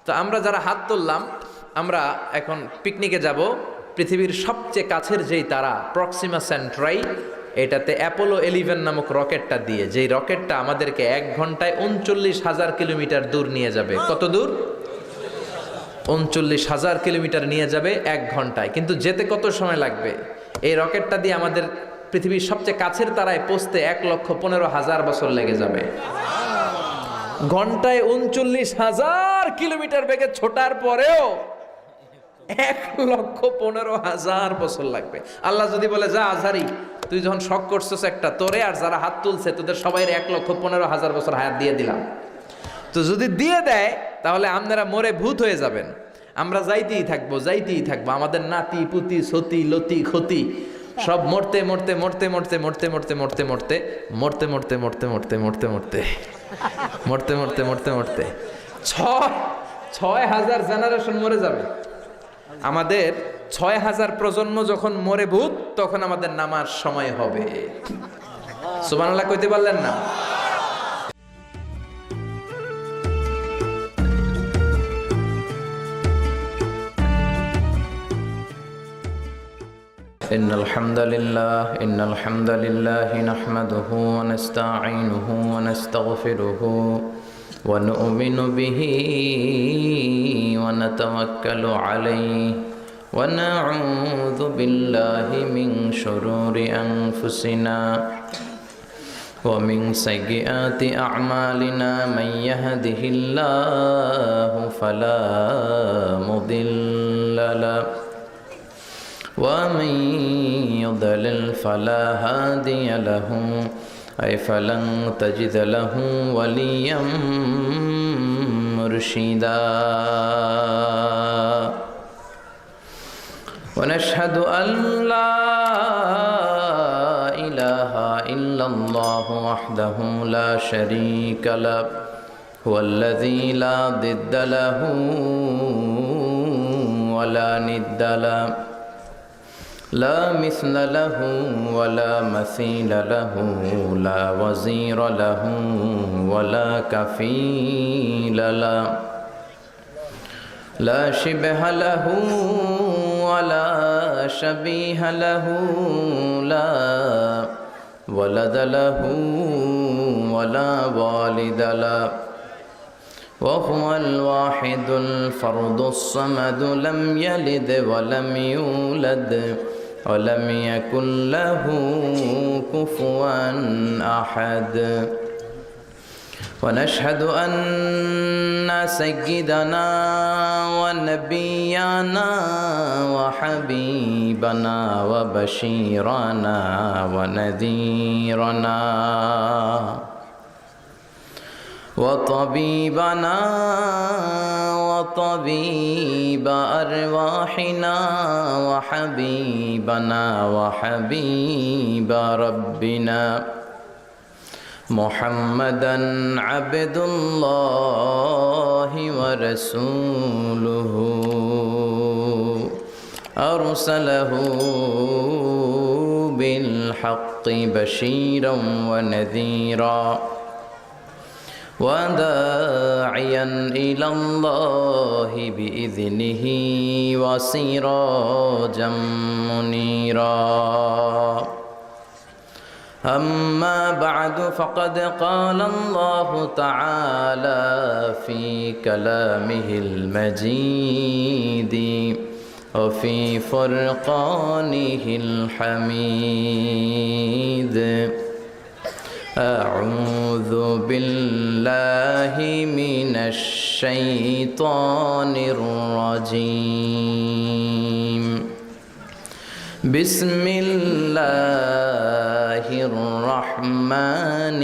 তো আমরা যারা হাত তুললাম, আমরা এখন পিকনিকে যাব। পৃথিবীর সবচেয়ে কাছের যেই তারা প্রক্সিমা সেন্ট্রাই, এটাতে অ্যাপোলো 11 নামক রকেটটা দিয়ে, যেই রকেটটা আমাদেরকে 1 ঘন্টায় 39,000 কিলোমিটার দূর নিয়ে যাবে। কত দূর? 39,000 কিলোমিটার নিয়ে যাবে 1 ঘন্টায়। কিন্তু যেতে কত সময় লাগবে? এই রকেটটা দিয়ে আমাদের পৃথিবীর সবচেয়ে কাছের তারায় পৌঁছতে 1,15,000 বছর লেগে যাবে। ঘন্টায় 39,000 কিলোমিটার বেগে ছোটার পরেও 1,15,000 বছর লাগবে। আল্লাহ যদি বলে, যা আজহারি, তুই যখন শখ করছিস একটা, তোরে আর যারা হাত তুলছে তোদের সবাই 1,15,000 বছর হায়াত দিয়ে দিলাম। তো যদি দিয়ে দেয় তাহলে আপনারা মরে ভূত হয়ে যাবেন। আমরা যাইতেই থাকবো, যাইতেই থাকবো। আমাদের নাতি পুতি সতি লতি ক্ষতি সব মরতে মরতে মরতে মরতে মরতে মরতে মরতে মরতে মরতে মরতে মরতে মরতে মরতে মরতে মরতে মরতে মরতে মরতে 6,000 জেনারেশন মরে যাবে। আমাদের 6,000 প্রজন্ম যখন মরে ভূত, তখন আমাদের নামার সময় হবে। সুবহানাল্লাহ কইতে পারলেন না? إن الحمد لله نحمده ونستعينه ونستغفره ونؤمن به ونتوكل عليه ونعوذ بالله من شرور أنفسنا ومن سيئات أعمالنا من يهده الله فلا مضل له ومن يضلل فلا هادي له أي فلن تجد له وليا مرشدا ونشهد أن لا إله إلا الله وحده لا شريك له هو الذي لا ضد له ولا ند له لا مثل له ولا مثيل له لا وزير له ولا كفيل له لا شبه له ولا شبيه له لا ولد له ولا والد له وهو الواحد الفرد الصمد لم يلد ولم يولد ولم يكن له كفوا أحد ونشهد أن سيدنا ونبينا وحبيبنا وبشيرنا ونذيرنا وطبيبنا وطبيب أرواحنا وحبيبنا وحبيب ربنا محمدا عبد الله ورسوله أرسله بالحق بشيرا ونذيرا وداعيا إلى الله بإذنه وسراجا منيرا أما بعد فقد قال الله تعالى في كلامه المجيد وفي فرقانه الحميد أعوذ بالله من الشيطان الرجيم بسم الله الرحمن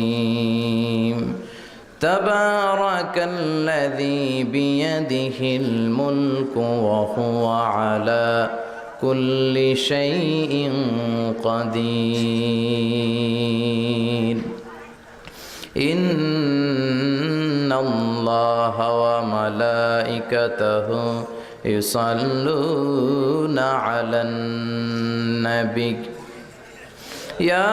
الرحيم تبارك الذي بيده الملك وهو على كل شيء قدير إن الله وملائكته يصلون على النبي يا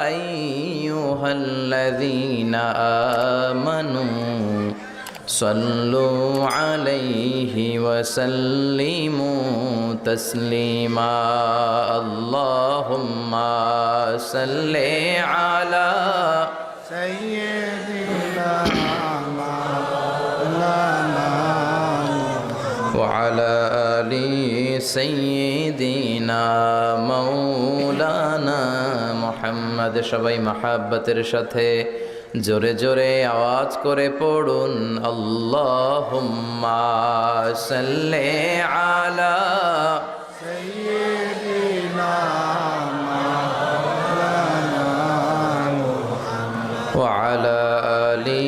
أيها আইয়ুহাল্লাযীনা আমানু সাল্লু আলাইহি ওয়া সাল্লিমু তাসলিমা আল্লাহুম্মা সাল্লি আলা সাইয়্যিদিনা মাওলানা ওয়া আলা আলি সাইয়্যিদিনা মাওলানা মুহাম্মদ। সবাই মহাব্বতের সাথে জোরে জোরে আওয়াজ করে পড়ুন আল্লাহুম্মা সাল্লি আলা সাইয়্যিদিনা মাওলানা ওয়া আলা আলি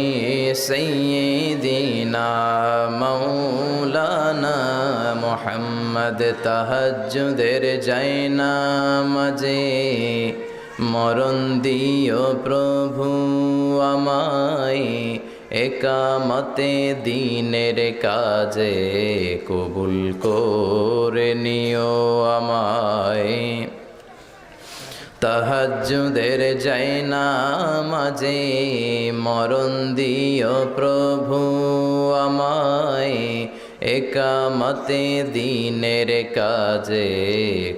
সাইয়্যিদিনা মাওলানা মুহাম্মদ। তাহাজ্জুদের জায়নামাজে মরণ দিও প্রভু আমায়, একামতে দিনের কাজে কবুল করে নিও আমায়। তাহাজ্জুদের জায়নামাজে মরণ দিও প্রভু আমায়, একামতে দিনের কাজে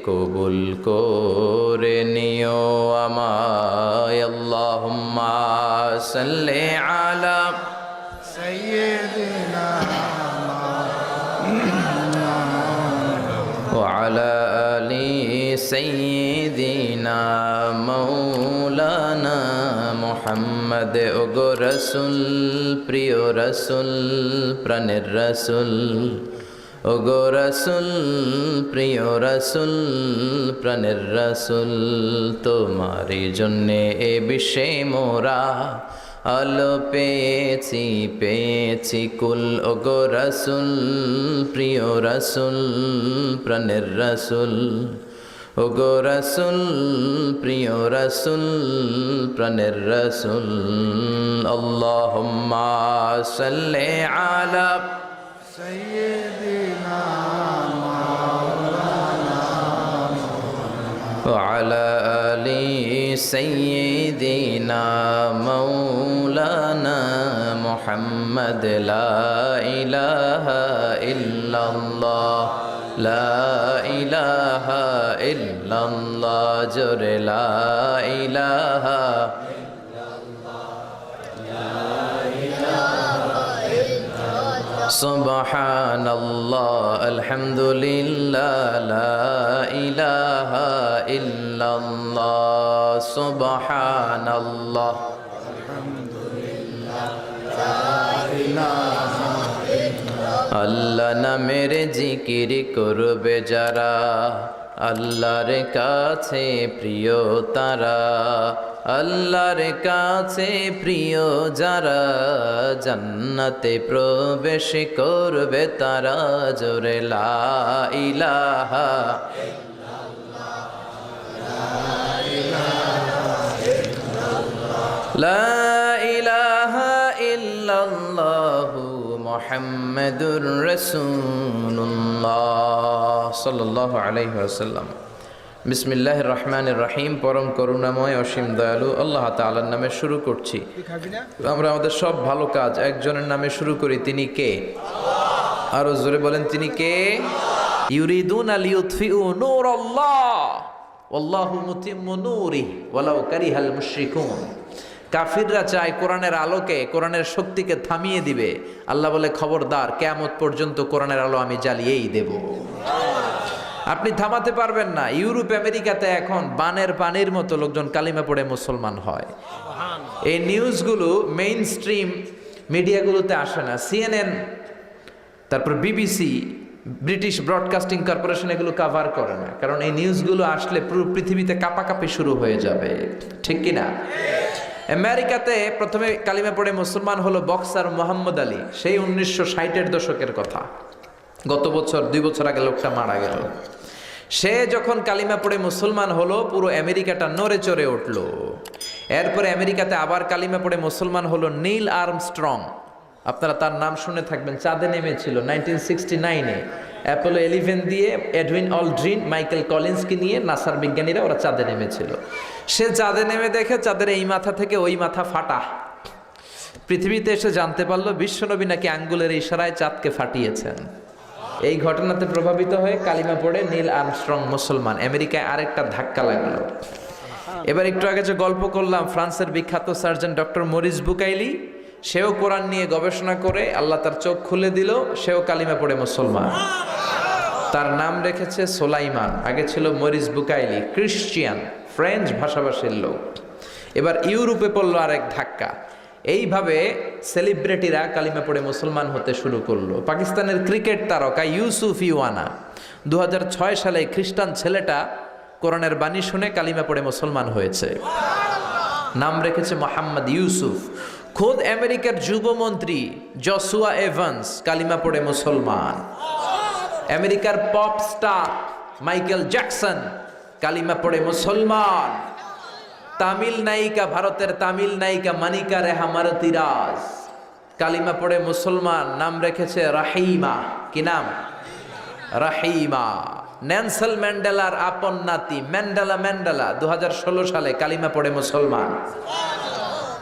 কবুল করে নিও আমায়। আল্লাহুম্মা সাল্লি আলা সাইয়্যিদিনা ওয়া আলা আলি সাইয়্যিদিনা মাওলানা মুহাম্মদ। ওগো রাসূল, প্রিয় রাসূল, প্রাণের রাসূল, ওগো রাসূল, প্রিয় রাসূল, প্রাণের রাসূল, তোমারই জন্যে এ বিশ্বে মোরা আলো পেয়েছি, পেয়েছি কুল। ওগো রাসূল, প্রিয় রাসূল, প্রাণের রাসূল, ওগো রাসূল, প্রিয় রাসূল, প্রাণের রাসূল। আল্লাহুম্মা সাল্লি আলা সাইয়্যিদিনা মাওলানা ওয়া আলা আলি সাইয়্যিদিনা মাওলানা মুহাম্মদ। লা ইলাহা ইল্লাল্লাহ, লা ইলাহা ইল্লাল্লাহ, জোরে লা ইলাহা সুবহানাল্লাহ আলহামদুলিল্লাহ, লা ইলাহা ইল্লাল্লাহ, সুবহানাল্লাহ। আল্লাহ নামের জিকির করবে যারা, আল্লাহর কাছে প্রিয় তারা, আল্লাহর কাছে প্রিয় যারা, জান্নাতে প্রবেশ করবে তারা, জোরে লা ইলাহা লা ইলাহা ইল্লাল্লাহু মুহাম্মাদুর রাসূলুল্লাহ সাল্লাল্লাহু আলাইহি ওয়াসাল্লাম। বিসমিল্লাহির রহমানির রহিম। পরম করুণাময় অসীম দয়ালু আল্লাহ তাআলার নামে শুরু করছি। আমরা আমাদের সব ভালো কাজ একজনের নামে শুরু করি, তিনি কে? আরো জোরে বলেন, তিনি কে? ইউরিদুনা লিইউতফিউ নূরাল্লাহ ওয়াল্লাহু মুতিম্মু নূরিহি ওয়ালাউ কারিহাল মুশরিকুন। কাফিররা চায় কোরআনের আলোকে, কোরআনের শক্তিকে থামিয়ে দিবে। আল্লাহ বলে, খবরদার, কিয়ামত পর্যন্ত কোরআনের আলো আমি জ্বালিয়েই দেব। আপনি থামাতে পারবেন না। ইউরোপ আমেরিকাতে এখন বানের পানির মতো লোকজন কালিমা পড়ে মুসলমান হয়। এই নিউজগুলো মেইন স্ট্রিম মিডিয়াগুলোতে আসে না। সিএনএন, তারপর বিবিসি, ব্রিটিশ ব্রডকাস্টিং কর্পোরেশন এগুলো কাভার করে না, কারণ এই নিউজগুলো আসলে পুরো পৃথিবীতে কাঁপাকাঁপি শুরু হয়ে যাবে। ঠিক কিনা? আমেরিকাতে প্রথমে কালিমা পড়ে মুসলমান হলো বক্সার মোহাম্মদ আলী। সেই 1960-এর দশকের কথা। গত বছর 2 বছর আগে লোকটা মারা গেল। সে যখন কালিমা পড়ে মুসলমান হলো, পুরো আমেরিকাটা নড়ে চড়ে উঠল। এরপরে আমেরিকাতে আবার কালিমা পড়ে মুসলমান হলো নীল আর্মস্ট্রং। আপনারা তার নাম শুনে থাকবেন। চাঁদে নেমেছিল 1969-এ। অ্যাপোলো 11 দিয়ে এডউইন অলড্রিন, মাইকেল কলিন্সকে নিয়ে নাসার বিজ্ঞানীরা ওরা চাঁদে নেমেছিল। সে চাঁদে নেমে দেখে চাঁদের এই মাথা থেকে ওই মাথা ফাটা। পৃথিবীতে এসে জানতে পারলো বিশ্বনবী নাকি আঙ্গুলের ইশারায় চাঁদকে ফাটিয়েছেন। এই ঘটনাতে প্রভাবিত হয়ে কালিমা পড়ে নীল আর্মস্ট্রং মুসলমান। আমেরিকায় আরেকটা ধাক্কা লাগলো। এবার একটু আগে যে গল্প করলাম, ফ্রান্সের বিখ্যাত সার্জন ডক্টর মরিস বুকাইলি, সেও কোরআন নিয়ে গবেষণা করে আল্লাহ তার চোখ খুলে দিল, সেও কালিমা পড়ে মুসলমান। তার নাম রেখেছে সোলাইমান, আগে ছিল মরিস বুকাইলি, ক্রিশ্চিয়ান, ফ্রেঞ্চ ভাষাভাষীর লোক। এবার ইউরোপে পড়লো আরেক ধাক্কা। এইভাবে সেলিব্রিটিরা কালিমা পড়ে মুসলমান হতে শুরু করলো। পাকিস্তানের ক্রিকেট তারকা ইউসুফ ইওয়ানা 2006 সালে খ্রিস্টান ছেলেটা কোরআনের বাণী শুনে কালিমা পড়ে মুসলমান হয়েছে, নাম রেখেছে মোহাম্মদ ইউসুফ। খোদ আমেরিকার যুবমন্ত্রী জসুয়া এভান্স কালিমা পড়ে মুসলমান। আমেরিকার পপ স্টার মাইকেল জ্যাকসন কালিমা পড়ে মুসলমান। তামিল নায়িকা, ভারতের তামিল নায়িকা মানিকা রেহা মারতিরাজ কালিমা পড়ে মুসলমান, নাম রেখেছে রাহিমা। কি নাম? রাহিমা। নেলসন ম্যান্ডেলার আপন নাতি ম্যান্ডেলা 2016 সালে কালিমা পড়ে মুসলমান।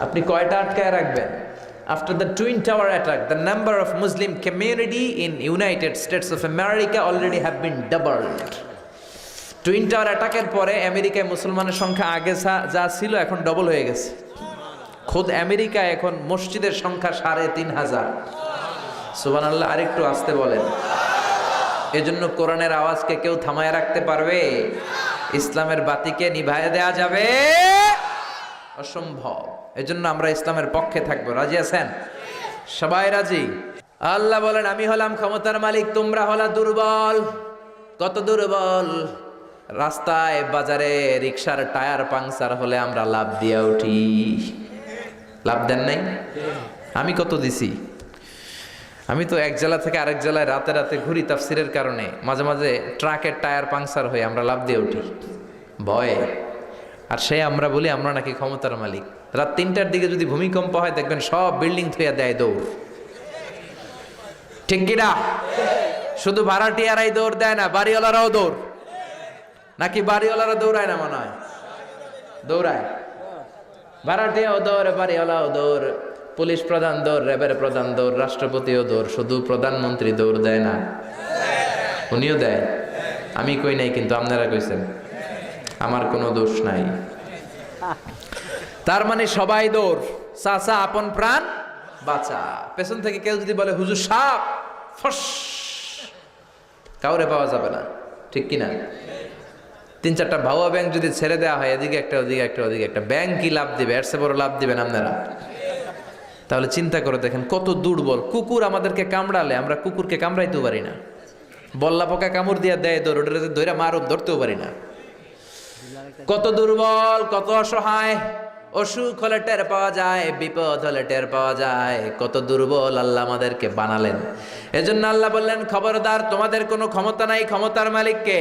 আপনি কয়টা আটকায় রাখবেন? After the Twin Tower attack, the number of Muslim community in United States of America already have been doubled. Twin tower অ্যাটাকের পরে আমেরিকায় মুসলমানের সংখ্যা আগে যা ছিল এখন ডবল হয়ে গেছে। খোদ আমেরিকায় এখন মসজিদের সংখ্যা 3,500। সুবহানাল্লাহ। আরেকটু আসতে বলেন। এজন্য কোরআনের আওয়াজকে কেউ থামায় রাখতে পারবে? ইসলামের বাতিকে নিভায়ে দেয়া যাবে? অসম্ভব। এজন্য আমরা ইসলামের পক্ষে থাকবো। রাজি আছেন? সবাই রাজি? আল্লাহ বলেন, আমি হলাম ক্ষমতার মালিক, তোমরা হলা দুর্বল। কত দুর্বল? রাস্তায় বাজারে রিক্সার টায়ার পাংচার হলে আমরা লাভ দিয়া উঠি। লাভ দেন নাই? আমি কত দিছি? আমি তো এক জেলা থেকে আরেক জেলায় রাতে রাতে ঘুরি তাফসিরের কারণে, মাঝে মাঝে ট্রাকের টায়ার পাংচার হয়ে আমরা লাভ দিয়ে উঠি ভয়ে। আর সে আমরা বলি আমরা নাকি ক্ষমতার মালিক। রাত 3টার দিকে যদি ভূমিকম্প হয় দেখবেন সব বিল্ডিং থুয়া দেয় দৌড়। ঠিক কিনা? শুধু ভাড়াটিয়ারাই দৌড় দেয় না, বাড়িওয়ালারাও দৌড়। নাকি বাড়িওয়ালারা দৌড়ায় না? মনে হয় দৌড়ায়। ভাড়াটিয়াও দৌড়, বাড়িওয়ালাও দৌড়, পুলিশ প্রধান দৌড়, র্যাবের প্রধান দৌড়, রাষ্ট্রপতিও দৌড়। শুধু প্রধানমন্ত্রী দৌড় দেয় না? উনিও দেয়। আমি কই নাই, কিন্তু আপনারা কইছেন। আমার কোনো দোষ নাই। তার মানে সবাই দৌড়। চাচা আপন প্রাণ বাঁচা। পেছন থেকে কেউ যদি বলে হুজুর সাপ, ফস, কাউরে পাওয়া যাবে না। ঠিক কিনা? 3-4টা ভাওয়া ব্যাংক যদি ছেড়ে দেওয়া হয়, এদিকে একটা ওদিকে একটা ওদিকে একটা, ব্যাংক কি লাভ দিবে? এর চেয়ে বড় লাভ দিবেন আপনারা? তাহলে চিন্তা করে দেখেন কত দুর্বল। কুকুর আমাদেরকে কামড়ালে আমরা কুকুরকে কামড়াইতেও পারি না। বল্লা পোকা কামড় দিয়া দেয় দৌড়, ওটা ধরে মারব, ধরতেও পারি না। কত দুর্বল, কত অসহায়। অসুখ হলে টের পাওয়া যায়, বিপদ হলে টের পাওয়া যায়। কত দুর্বল আল্লাহ আমাদেরকে বানালেন। এজন্য আল্লাহ বললেন, খবরদার, তোমাদের কোনো ক্ষমতা নাই, ক্ষমতার মালিককে।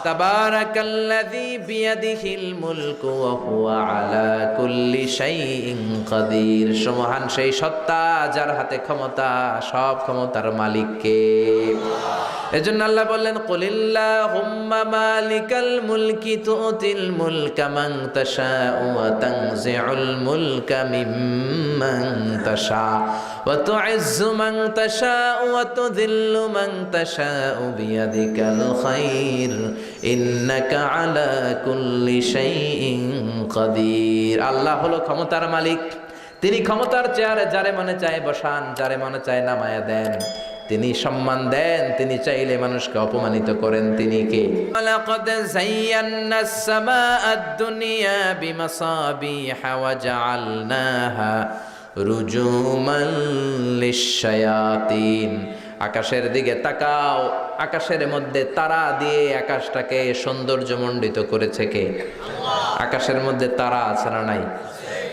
তাবারাকাল্লাযী বিয়াদিহিল মুলকু ওয়া হুয়া আলা কুল্লি শাইইন কাদির। সুবহান সেই সত্তা যার হাতে ক্ষমতা, সব ক্ষমতার মালিককে। এজন্য আল্লাহ বললেন, কুলিল্লাহুম্মা মালিকাল মুলকি তুতিল মুলকা মান তাশাউ ওয়া তানজিউল মুলকা মিম্মান তাশা ওয়া তুইজ্জু মান তাশাউ ওয়া তুযিল্লু মান তাশাউ বিয়াদিকাল খায়র ইন্নাকা আলা কুল্লি শাইইন কাদির। আল্লাহ হলো ক্ষমতার মালিক। তিনি ক্ষমতার চেয়ারে যারে মনে চায় বসান, যারে মনে চায় নামায়া দেন। তিনি সম্মান দেন, তিনি চাইলে মানুষকে অপমানিত করেন। তিনি কে? লাকাদ যায়্যানাস সামাআদ দুনিয়া বিমাসাবিহা ওয়া জাআলনাহা রুজুমান লিশ-শায়াতিন। আকাশের দিকে তাকাও, আকাশের মধ্যে তারা দিয়ে আকাশটাকে সৌন্দর্যমণ্ডিত করেছে কে? আকাশের মধ্যে তারা আছে না নাই?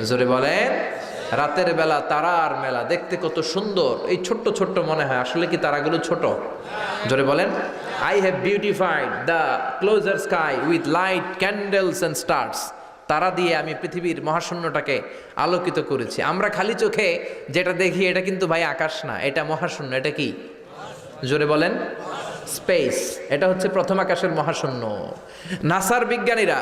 জোরে বলেন। রাতের বেলা তারার মেলা, দেখতে কত সুন্দর। এই ছোট্ট ছোট্ট মনে হয়, আসলে কি তারাগুলো ছোট? জোরে বলেন। I have beautified the closure sky with light candles and stars. তারা দিয়ে আমি পৃথিবীর মহাশূন্যটাকে আলোকিত করেছি। আমরা খালি চোখে যেটা দেখি এটা কিন্তু ভাই আকাশ না, এটা মহাশূন্য। এটা কি? জোরে বলেন। স্পেস, এটা হচ্ছে প্রথম আকাশের মহাশূন্য। নাসার বিজ্ঞানীরা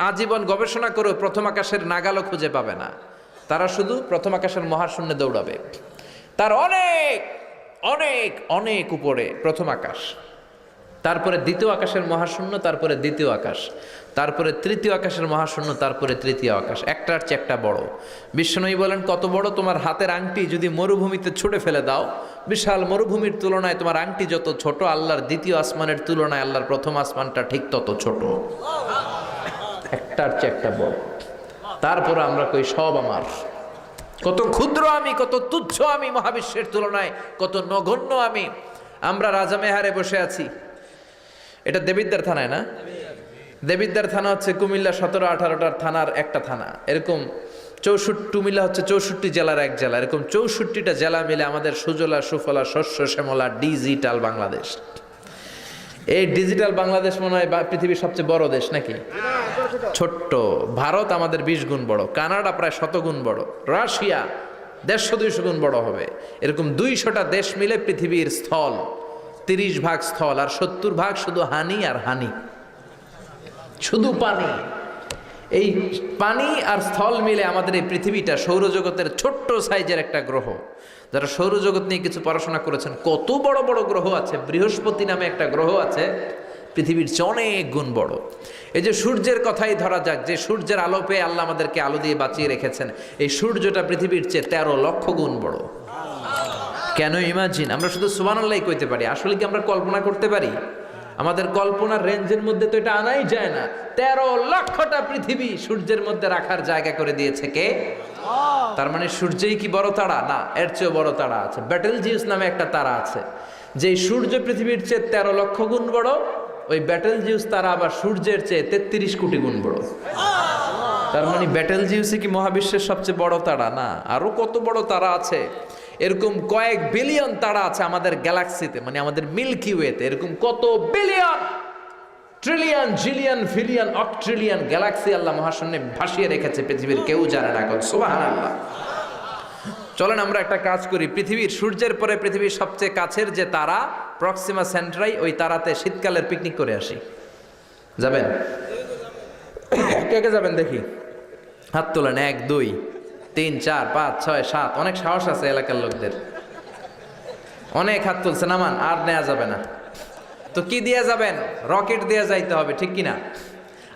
আজীবন গবেষণা করেও প্রথম আকাশের নাগালও খুঁজে পাবে না, তারা শুধু প্রথম আকাশের মহাশূন্যে দৌড়াবে। তার অনেক অনেক অনেক উপরে প্রথম আকাশ, তারপরে দ্বিতীয় আকাশের মহাশূন্য, তারপরে দ্বিতীয় আকাশ, তারপরে তৃতীয় আকাশের মহাশূন্য, তারপরে তৃতীয় আকাশ, একটার চেয়ে একটা বড়। বিশ্বনবী বলেন, কত বড়? তোমার হাতের আংটি যদি মরুভূমিতে ছুঁড়ে ফেলে দাও, বিশাল মরুভূমির তুলনায় তোমার আংটি যত ছোট, আল্লাহর দ্বিতীয় আসমানের তুলনায় আল্লাহর প্রথম আসমানটা ঠিক তত ছোট, একটার চেয়ে একটা বড়। তারপরে আমরা কই সব আমার, কত ক্ষুদ্র আমি, কত তুচ্ছ আমি মহাবিশ্বের তুলনায়, কত নগণ্য আমি। আমরা রাজামেহারে বসে আছি, এটা দেবিদ্বার থানায় না? দেবিদ্বার থানা হচ্ছে কুমিল্লা 17-18টার থানার একটা থানা, এরকম 64, কুমিল্লা হচ্ছে 64 জেলার এক জেলা, এরকম 64টা জেলা মিলে আমাদের সুজলা সুফলা শস্য শ্যামলা ডিজিটাল বাংলাদেশ। এই ডিজিটাল বাংলাদেশ মনে হয় পৃথিবীর সবচেয়ে বড় দেশ নাকি? ছোট্ট। ভারত আমাদের 20 গুণ বড়, কানাডা প্রায় 100 গুণ বড়, রাশিয়া 150-200 গুণ বড় হবে। এরকম 200টা দেশ মিলে পৃথিবীর স্থল 30 ভাগ স্থল, আর 70 ভাগ শুধু হানি আর হানি, শুধু পানি। এই পানি আর স্থল মিলে আমাদের এই পৃথিবীটা সৌরজগতের ছোট্ট সাইজের একটা গ্রহ। যারা সৌরজগৎ নিয়ে কিছু পড়াশোনা করেছেন, কত বড় বড় গ্রহ আছে। বৃহস্পতি নামে একটা গ্রহ আছে, পৃথিবীর চেয়ে অনেক গুণ বড়। এই যে সূর্যের কথাই ধরা যাক, যে সূর্যের আলো পেয়ে আল্লাহ আমাদেরকে আলো দিয়ে বাঁচিয়ে রেখেছেন, এই সূর্যটা পৃথিবীর চেয়ে 13 লক্ষ গুণ বড়। কেন ইমাজিন? আমরা শুধু সুবহানাল্লাহ কইতে পারি, আসলে কি আমরা কল্পনা করতে পারি? আমাদের কল্পনার রেঞ্জের মধ্যে তো এটা আনাই যায় না। 13 লক্ষটা পৃথিবী সূর্যের মধ্যে রাখার জায়গা করে দিয়েছে কে? তার মানে সূর্যই কি বড় তারা? না, এর চেয়ে বড় তারা আছে। ব্যাটেলজিউস নামে একটা তারা আছে, যে সূর্য পৃথিবীর চেয়ে 13 লক্ষ গুণ বড়। ওই ব্যাটেলজিউস তারা আবার সূর্যের চেয়ে 33 কোটি গুণ বড়। তার মানে ব্যাটেলজিউসই কি মহাবিশ্বের সবচেয়ে বড় তারা? না, আরো কত বড় তারা আছে। এরকম কয়েক বিলিয়ন তারা আছে আমাদের গ্যালাক্সিতে, মানে আমাদের মিল্কি ওয়েতে। এরকম কত বিলিয়ন, ট্রিলিয়ন, জিলিয়ন, ফিলিয়ন, অক্ট্রিলিয়ন গ্যালাক্সি আল্লাহ মহাশূন্যে ভাসিয়ে রেখেছে, পৃথিবীর কেউ জানে না। সুবহানাল্লাহ। চলেন আমরা একটা কাজ করি, পৃথিবীর সূর্যের পরে পৃথিবীর সবচেয়ে কাছের যে তারা প্রক্সিমা সেন্ট্রাই, ওই তারাতে শীতকালের পিকনিক করে আসি। যাবেন? কে কে যাবেন দেখি? হাত তোলেন। 1, 2, 3, 4, 5, 6, 7। অনেক সাহস আছে এলাকার লোকদের, অনেক হাত তুলছে। নামান, আর নেওয়া যাবে না। তো কি দিয়ে যাবেন? রকেট দিয়ে যাইতে হবে, ঠিক কিনা?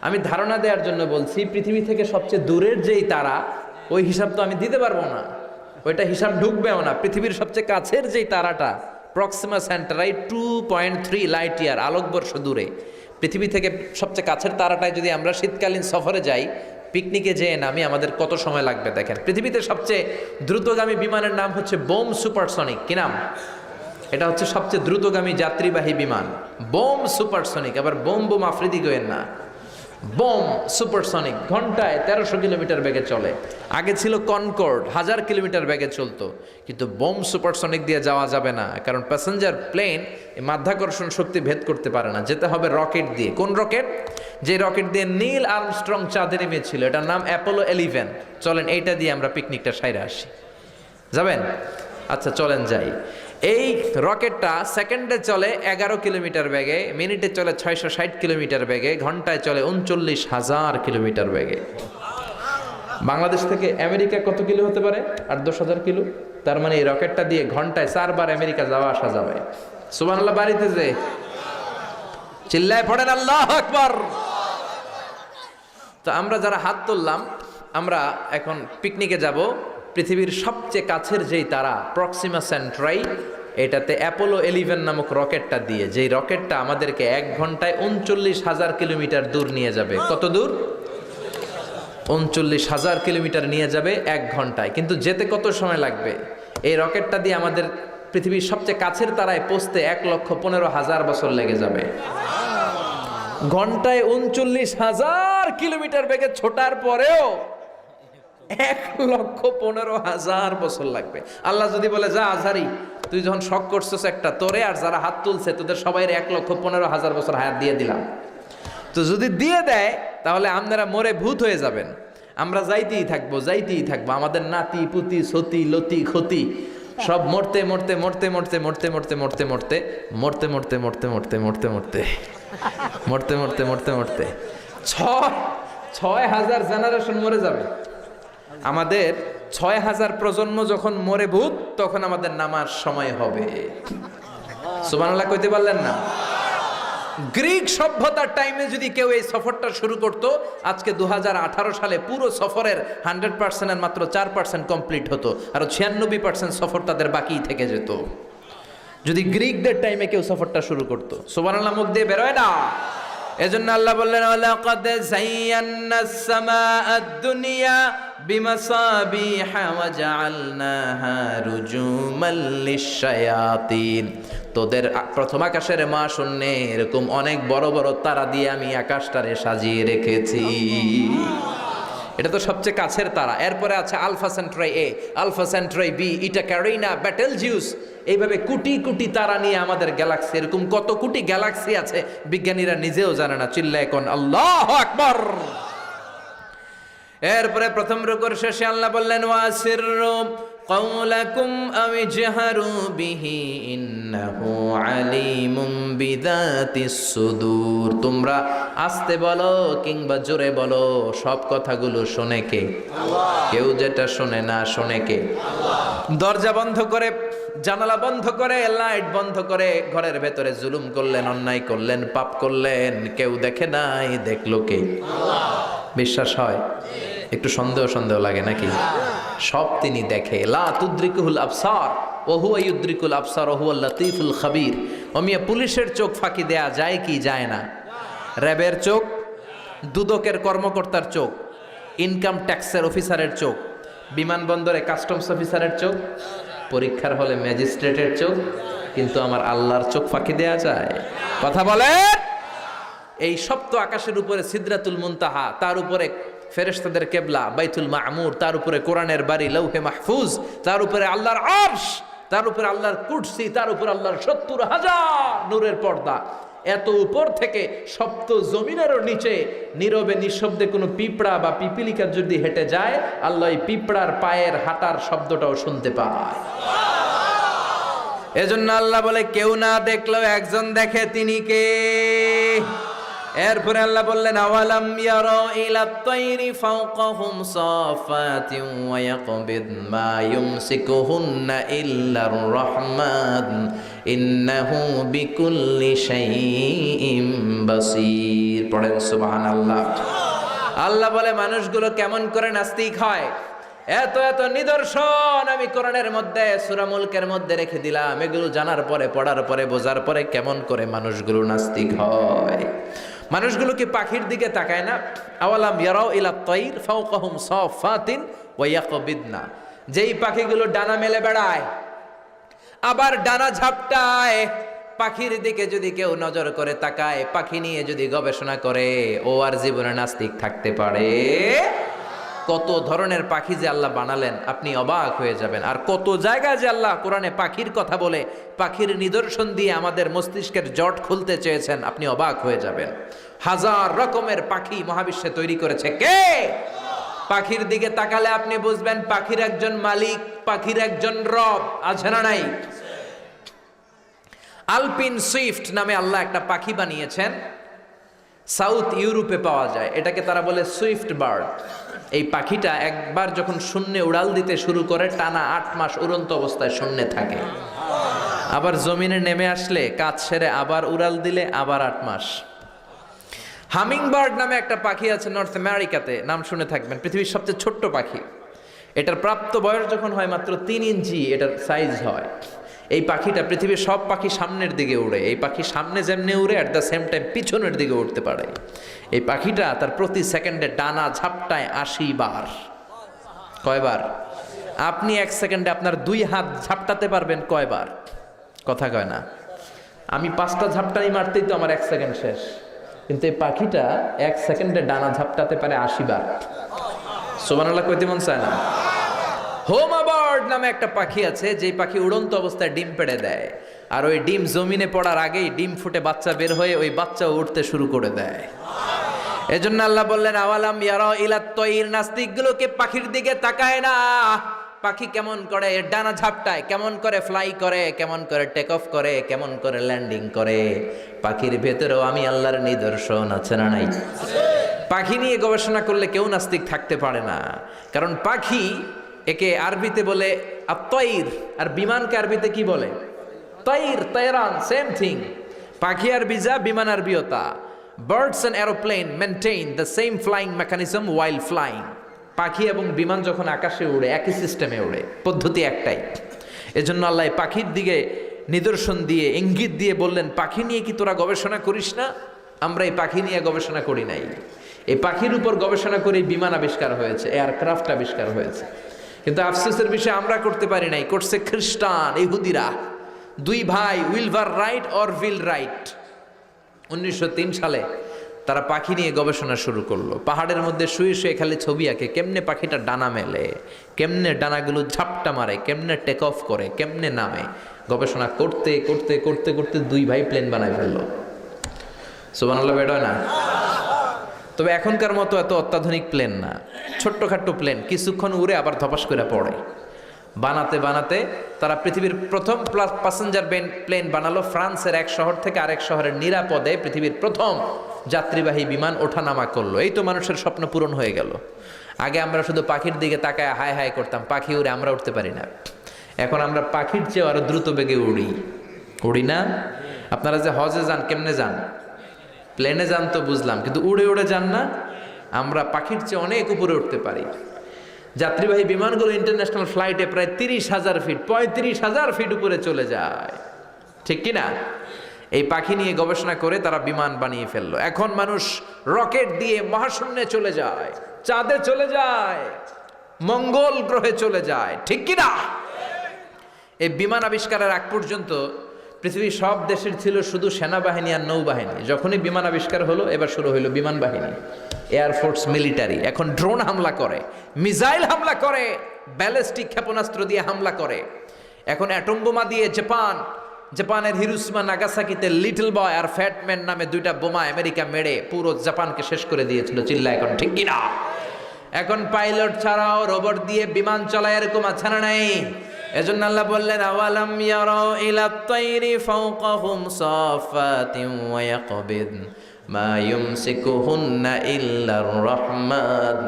আমি ধারণা দেওয়ার জন্য বলছি, পৃথিবী থেকে সবচেয়ে দূরের যেই তারা, ওই হিসাব তো আমি দিতে পারবো না, ওইটা হিসাব ঢুকবেও না। পৃথিবীর সবচেয়ে কাছের যেই তারাটা প্রক্সিমা সেন্ট্রাই 2.3 লাইট ইয়ার, আলোকবর্ষ দূরে। পৃথিবী থেকে সবচেয়ে কাছের তারাটায় যদি আমরা শীতকালীন সফরে যাই, পিকনিকে যেয়ে নামি, আমাদের কত সময় লাগবে দেখেন। পৃথিবীতে সবচেয়ে দ্রুতগামী বিমানের নাম হচ্ছে বোম সুপারসনিক। কি নাম? এটা হচ্ছে সবচেয়ে দ্রুতগামী যাত্রীবাহী বিমান, বোম সুপারসনিক। আবার বোম বোম আফ্রিদি গোয়েন না, বোম সুপারসনিক। ঘন্টায় 1300 কিলোমিটার বেগে চলে। আগে ছিল কনকর্ড, 1000 কিলোমিটার বেগে চলতো। কিন্তু বোম সুপারসনিক দিয়ে যাওয়া যাবে না, কারণ প্যাসেঞ্জার প্লেন এই মাধ্যাকর্ষণ শক্তি ভেদ করতে পারে না। যেতে হবে রকেট দিয়ে। কোন রকেট? যে রকেট দিয়ে নীল আর্মস্ট্রং চাঁদে নেমেছিল, এটার নাম অ্যাপোলো 11। চলেন এইটা দিয়ে আমরা পিকনিকটা সাইরা আসি। যাবেন? আচ্ছা চলেন যাই। এই রকেটটা সেকেন্ডে চলে 11 কিলোমিটার বেগে, মিনিটে চলে 660 কিলোমিটার বেগে, ঘন্টায় চলে 39,000 কিলোমিটার বেগে। বাংলাদেশ থেকে আমেরিকা কত কিলো হতে পারে? 8-10,000 কিলো। তার মানে এই রকেটটা দিয়ে ঘন্টায় 4 বার আমেরিকা যাওয়া আসা যাবে। সুবহানাল্লাহ। বাড়িতে যে চিল্লায় পড়েন আল্লাহু আকবার। তো আমরা যারা হাত তুললাম, আমরা এখন পিকনিকে যাব। পৃথিবীর সবচেয়ে কাছের যেই তারা প্রক্সিমা সেন্ট্রাই, এটাতে অ্যাপোলো 11 নামক রকেটটা দিয়ে, যেই রকেটটা আমাদেরকে 1 ঘন্টায় 39,000 কিলোমিটার দূর নিয়ে যাবে। কত দূর? 39,000 কিলোমিটার নিয়ে যাবে 1 ঘন্টায়। কিন্তু যেতে কত সময় লাগবে? এই রকেটটা দিয়ে আমাদের পৃথিবীর সবচেয়ে কাছের তারায় পৌঁছতে 1,15,000 বছর লেগে যাবে। ঘন্টায় 39,000 কিলোমিটার বেগে ছোটার পরেও 1,15,000 বছর লাগবে। আল্লাহ যদি বলে, যা আজহারি, তুই যখন শখ করছিস একটা, তোরে আর যারা হাত তুলছে তোদের সবাই 1,15,000 বছর হায়াত দিয়ে দিলাম। তো যদি দিয়ে দেয়, তাহলে আপনারা মরে ভূত হয়ে যাবেন। আমরা যাইতেই থাকবো, যাইতেই থাকবো। আমাদের নাতি পুতি সতি লতি ক্ষতি সব মরতে মরতে মরতে মরতে মরতে মরতে মরতে মরতে মরতে মরতে মরতে মরতে মরতে মরতে মরতে মরতে মরতে মরতে ৬,০০০ জেনারেশন মরে যাবে। আমাদের ৬,০০০ প্রজন্ম যখন মরে ভূত, তখন আমাদের নামার সময় হবে। সুবহানাল্লাহ কইতে পারলেন না? গ্রিক সভ্যতার টাইমে যদি কেউ এই সফরটা শুরু করত, আজকে 2018 সালে পুরো সফরের 100% এর মাত্র 4% কমপ্লিট হতো, আর 96% সফর তাদের বাকি থেকে যেত। যদি গ্রিকদের টাইমে কেউ সফরটা শুরু করত, সুবহানাল্লাহ মুখ দিয়ে বেরোয় না। এজন্য আল্লাহ বললেন, ওয়ালাকাদ যায়্যানাস সামাআদ দুনিয়া বিমাসাবিহা ওয়া জাআলনাহা রুজুমান লিশ-শায়াতিন। তোদের প্রথম আকাশের মহাশূন্যে এরকম অনেক বড় বড় তারা দিয়ে আমি আকাশটারে সাজিয়ে রেখেছি। এটা তো সবচেয়ে কাছের তারা। এরপরে আছে আলফা সেন্ট্রাই এ, আলফা সেন্ট্রাই বি, ইটা ক্যারিনা, বেটেলজিউস। এইভাবে কোটি কোটি তারা নিয়ে আমাদের গ্যালাক্সি, এরকম কত কোটি গ্যালাক্সি আছে বিজ্ঞানীরা নিজেও জানে না। চিল্লায় কোন আল্লাহু আকবার। এরপরে প্রথম রুকুর শেষে আল্লাহ বললেন, ওয়াসিররু কাওলাকুম আও ইজহারু বিহি ইন্নাহু আলিমুম বিযাতিস সুদূর। তোমরা আস্তে বলো কিংবা জোরে বলো, সব কথাগুলো শোনে কে? আল্লাহ। কেউ যেটা শোনে না, শোনে কে? আল্লাহ। দরজা বন্ধ করে, জানালা বন্ধ করে, লাইট বন্ধ করে ঘরের ভেতরে জুলুম করলেন, অন্যায় করলেন, পাপ করলেন, কেউ দেখে নাই, দেখলো কে? আল্লাহ। বিশ্বাস হয়? একটু সন্দেহ সন্দেহ লাগে নাকি? সব তিনি দেখে। লা তুদ্রিকুল আবসার ওয়া হুয়া ইউদ্রিকুল আবসার ওয়া হুয়াল লাতীফুল খাবীর। ওমিয়া পুলিশের চোখ ফাঁকি দেয়া যায় কি যায় না? র্যাবের চোখ, দুদকের কর্মকর্তার চোখ, ইনকাম ট্যাক্সের অফিসারের চোখ, বিমানবন্দরে কাস্টমস অফিসারের চোখ, পরীক্ষার হলে ম্যাজিস্ট্রেটের চোখ, কিন্তু আমার আল্লাহর চোখ ফাঁকি দেয়া যায়? কথা বলে। এই সপ্ত আকাশের উপরে সিদরাতুল মুনতাহা, তার উপরে ফেরেশতাদের কেবলা বাইতুল মামুর, তার উপরে কোরআনের বাড়ি লৌহে মাহফুজ, তার উপরে আল্লাহর আরশ, তার উপরে আল্লাহর কুরসি, তার উপরে আল্লাহর 70,000 নূরের পর্দা। এত উপর থেকে সপ্ত জমিনেরও নিচে নীরবে নিঃশব্দে কোনো পিঁপড়া বা পিপিলিকা যদি হেঁটে যায়, আল্লাহ এই পিঁপড়ার পায়ের হাঁটার শব্দটাও শুনতে পায়। এজন্য আল্লাহ বলে, কেউ না দেখলেও একজন দেখে, তিনি কে? এরপরে আল্লাহ বললেন, আওয়ালাম ইয়ারা ইলাত তায়রি ফাওকাহুম সাফাতিন ওয়া ইয়াকবিদ মা ইউমসিকুহুন্না ইল্লার রহমান ইন্নাহু বিকুল্লি শাইইন বাসীর। পড়েন সুবহানাল্লাহ। আল্লাহ বলে, মানুষগুলো কেমন করে নাস্তিক হয়, এত এত নিদর্শন আমি কোরআনের মধ্যে সূরা মুলকের মধ্যে রেখে দিলাম। এগুলো জানার পরে, পড়ার পরে, বোঝার পরে কেমন করে মানুষগুলো নাস্তিক হয়। মানুষগুলো কি পাখির দিকে তাকায় না? আওয়ালাম ইয়ারাউ ইলাত তায়র ফাওকাহুম সাফাতিন ওয়া ইয়াকবিদনা। যেই পাখিগুলো ডানা মেলে বেড়ায়, আবার ডানা ঝাপটায়, পাখির দিকে যদি কেউ নজর করে তাকায়, পাখি নিয়ে যদি গবেষণা করে, ও আর জীবনে নাস্তিক থাকতে পারে? কত ধরনের পাখি যে আল্লাহ বানালেন, আপনি অবাক হয়ে যাবেন। আর কত জায়গায় যে আল্লাহ কোরআনে পাখির কথা বলে, পাখির নিদর্শন দিয়ে আমাদের মস্তিষ্কের জট খুলতে চেয়েছেন, আপনি অবাক হয়ে যাবেন। হাজার রকমের পাখি মহাবিশ্বে তৈরি করেছে কে? পাখির দিকে তাকালে আপনি বুঝবেন পাখির একজন মালিক, পাখির একজন রব আছে না নাই? আলপিন সুইফট নামে আল্লাহ একটা পাখি বানিয়েছেন, সাউথ ইউরোপে পাওয়া যায়। এটাকে তারা বলে সুইফট বার্ড। এই পাখিটা একবার যখন শূন্যে উড়াল দিতে শুরু করে, টানা 8 মাস উড়ন্ত অবস্থায় শূন্যে থাকে। আবার জমিনে নেমে আসলে কাজ সেরে আবার উড়াল দিলে আবার 8 মাস। হামিং বার্ড নামে একটা পাখি আছে নর্থ আমেরিকাতে, নাম শুনে থাকবেন, পৃথিবীর সবচেয়ে ছোট্ট পাখি। এটার প্রাপ্ত বয়স যখন হয় মাত্র 3 ইঞ্চি এটার সাইজ হয়। এই পাখিটা পৃথিবীর সব পাখি সামনের দিকে উড়ে। এই পাখি সামনে যেমনি উড়ে, অ্যাট দ্য সেম টাইম পিছনের দিকে উঠতে পারে। এই পাখিটা তার প্রতি সেকেন্ডে ডানা ঝাপটায় 80 বার। কয়বার? আপনি 1 সেকেন্ডে আপনার 2 হাত ঝাপটাতে পারবেন কয়বার? কথা কয় না। আমি 5টা ঝাপটাই মারতেই তো আমার 1 সেকেন্ড শেষ, কিন্তু এই পাখিটা 1 সেকেন্ডে ডানা ঝাপটাতে পারে 80 বার। সুবহানাল্লাহ কইতে মন চায় না? হোমা বার্ড নামে একটা পাখি আছে, যে পাখি উড়ন্ত অবস্থায় ডিম পেড়ে দেয়, আর ওই ডিম জমিনে পড়ার আগেই ডিম ফুটে বাচ্চা বের হয়ে ওই বাচ্চা উঠতে শুরু করে দেয়। এজন্য আল্লাহ বললেন, আওয়ালাম ইয়ারা ইলাত তায়র, নাস্তিকগুলোকে পাখির দিকে তাকায় না, পাখি কেমন করে ডানা ঝাপটায়, কেমন করে ফ্লাই করে, কেমন করে টেক অফ করে, কেমন করে ল্যান্ডিং করে। পাখির ভেতরেও আমি আল্লাহর নিদর্শন আছে না নাই? পাখি নিয়ে গবেষণা করলে কেউ নাস্তিক থাকতে পারে না, কারণ পাখি একে আরবিতে বলে আত-তাইর, আর বিমানকে আরবিতে কি বলে? তাইর, তায়রান, সেম থিং। পাখি আরবি যা, বিমান আরবিও তা। Birds and aeroplane maintain the same flying mechanism while flying. পাখি এবং বিমান যখন আকাশে উড়ে একই সিস্টেমে উড়ে, পদ্ধতি একটাই। এজন্য আল্লাহ পাখির দিকে নিদর্শন দিয়ে, ইঙ্গিত দিয়ে বললেন, পাখি নিয়ে কি তোরা গবেষণা করিস না? আমরা এই পাখি নিয়ে গবেষণা করি নাই, এই পাখির উপর গবেষণা করে বিমান আবিষ্কার হয়েছে, এয়ারক্রাফট আবিষ্কার হয়েছে। কিন্তু আফসোসের বিষয় আমরা করতে পারি নাই, করছে খ্রিস্টান, ইহুদিরা। দুই ভাই উইলভার রাইট অর উইল রাইট 1903 সালে তারা পাখি নিয়ে গবেষণা শুরু করলো। পাহাড়ের মধ্যে শুয়ে শুয়ে খালি ছবি আঁকে, কেমনে পাখিটা ডানা মেলে, কেমনে ডানাগুলো ঝাপটা মারে, কেমনে টেক অফ করে, কেমনে নামে। গবেষণা করতে করতে করতে করতে দুই ভাই প্লেন বানায় ফেললো। সুবহানাল্লাহ, বেড়ায় না? তবে এখনকার মতো এত অত্যাধুনিক প্লেন না, ছোট্টখাট্টো প্লেন, কিছুক্ষণ উড়ে আবার ধপাস করে পড়ে। বানাতে বানাতে তারা পৃথিবীর প্রথম প্যাসেঞ্জার প্লেন বানালো। ফ্রান্সের এক শহর থেকে আরেক শহরের নিরাপদে পৃথিবীর প্রথম যাত্রীবাহী বিমান ওঠানামা করলো। এই তো মানুষের স্বপ্ন পূরণ হয়ে গেল। আগে আমরা শুধু পাখির দিকে তাকায় হাই হাই করতাম, পাখি উড়ে, আমরা উঠতে পারি না। এখন আমরা পাখির চেয়ে আরো দ্রুত বেগে উড়ি না? আপনারা যে হজে যান, কেমনে যান? প্লেনে যান তো বুঝলাম, কিন্তু উড়ে উড়ে যান না? আমরা পাখির চেয়ে অনেক উপরে উঠতে পারি। যাত্রীবাহী বিমানগুলো ইন্টারন্যাশনাল ফ্লাইটে প্রায় 30,000 ফিট, 35,000 ফিট উপরে চলে যায়, ঠিক কিনা? এই পাখি নিয়ে গবেষণা করে তারা বিমান বানিয়ে ফেললো। এখন মানুষ রকেট দিয়ে মহাশূন্যে চলে যায়, চাঁদে চলে যায়, মঙ্গল গ্রহে চলে যায়, ঠিক কিনা? এই বিমান আবিষ্কারের আগ পর্যন্ত পৃথিবীর সব দেশের ছিল শুধু সেনাবাহিনী আর নৌবাহিনী। যখনই বিমান আবিষ্কার হলো, এবার শুরু হইলো বিমান বাহিনী, এয়ারফোর্স, মিলিটারি। এখন ড্রোন হামলা করে, মিসাইল হামলা করে, ব্যালিস্টিক ক্ষেপণাস্ত্র দিয়ে হামলা করে। এখন অ্যাটম বোমা দিয়ে জাপানের হিরোশিমা নাগাসাকিতে লিটল বয় আর ফ্যাটম্যান নামে দুইটা বোমা আমেরিকা মেরে পুরো জাপানকে শেষ করে দিয়েছিল। চিল্লা এখন, ঠিক কিনা? এখন পাইলট ছাড়াও রোবট দিয়ে বিমান চলায়, এরকম আছে না নাই? এজন্য আল্লাহ বললেন, আওয়ালাম ইয়ারাউ ইলা তাইরি ফাওকাহুম সাফাতিন ওয়া ইয়াকবিদ মা ইউমসিকুহুন্না ইল্লার রহমান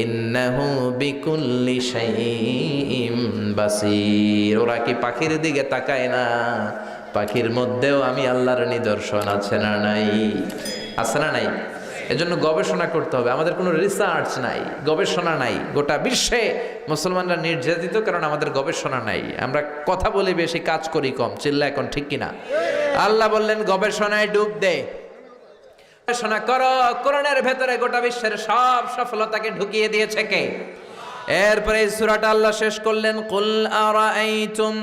ইন্নাহু বিকুল্লি শাইইন বাসীর। ওরা কি পাখির দিকে তাকায় না? পাখির মধ্যেও আমি আল্লাহর নিদর্শন আছে না নাই? আছে না নাই? এজন্য গবেষণা করতে হবে। আমাদের কোনো রিসার্চ নাই, গবেষণা নাই। গোটা বিশ্বে মুসলমানরা নির্যাতিত, কারণ আমাদের গবেষণা নাই। আমরা কথা বলি বেশি, কাজ করি কম। চিল্লা এখন, ঠিক কিনা? আল্লাহ বললেন, গবেষণায় ডুব দে, গবেষণা করো। কোরআনের ভেতরে গোটা বিশ্বের সব সফলতাকে ঢুকিয়ে দিয়েছে কে? এরপরে এই সূরাটা আল্লাহ শেষ করলেন, কুল আরাআইতুম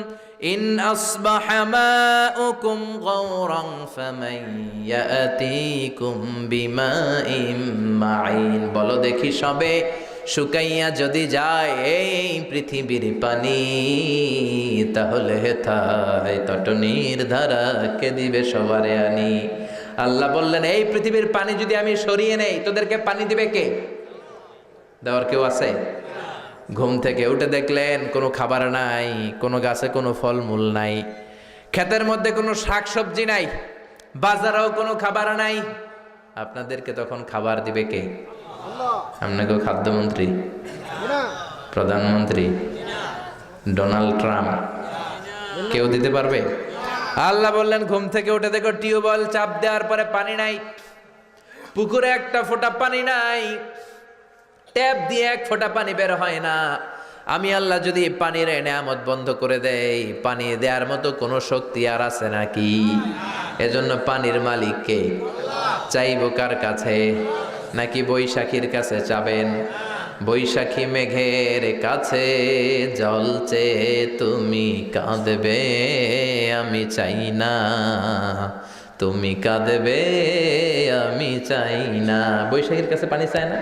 ইন আসবাহা মাউকুম গাওরান ফামান ইয়াতিকুম বিমাইন মাইন। বলো দেখি, সবে শুকাইয়া যদি যায় এই পৃথিবীর পানি, তাহলে হেথায় তটনির ধারা কে দিবে সবারে আনি। আল্লাহ বললেন, এই পৃথিবীর পানি যদি আমি সরিয়ে নেই, তোদেরকে পানি দিবে কে? দেওয়ার কেউ আছে? ঘুম থেকে উঠে দেখলেন কোনো খাবার নাই, কোনো গাছে কোনো ফলমূল নাই, ক্ষেতের মধ্যে কোনো শাকসবজি নাই, বাজারেও কোনো খাবার নাই। আপনাদেরকে তখন খাবার দিবে কে? আপনাকে খাদ্যমন্ত্রী, প্রধানমন্ত্রী, ডোনাল্ড ট্রাম্প কেউ দিতে পারবে? আল্লাহ বললেন, ঘুম থেকে উঠে দেখো টিউবওয়েল চাপ দেওয়ার পরে পানি নাই, পুকুরে একটা ফোঁটা পানি নাই, ট্যাপ দিয়ে এক ফোঁটা পানি বের হয় না। আমি আল্লাহ যদি পানির নেয়ামত বন্ধ করে দেই, পানি দেওয়ার মতো কোনো শক্তি আর আছে নাকি? এজন্য পানির মালিককে চাইব কার কাছে? নাকি বৈশাখীর কাছে চাবেন? বৈশাখী মেঘের কাছে জল চেয়ে তুমি কাঁদবে, আমি চাই না। তুমি কাঁদবে, আমি চাই না। বৈশাখীর কাছে পানি চায় না।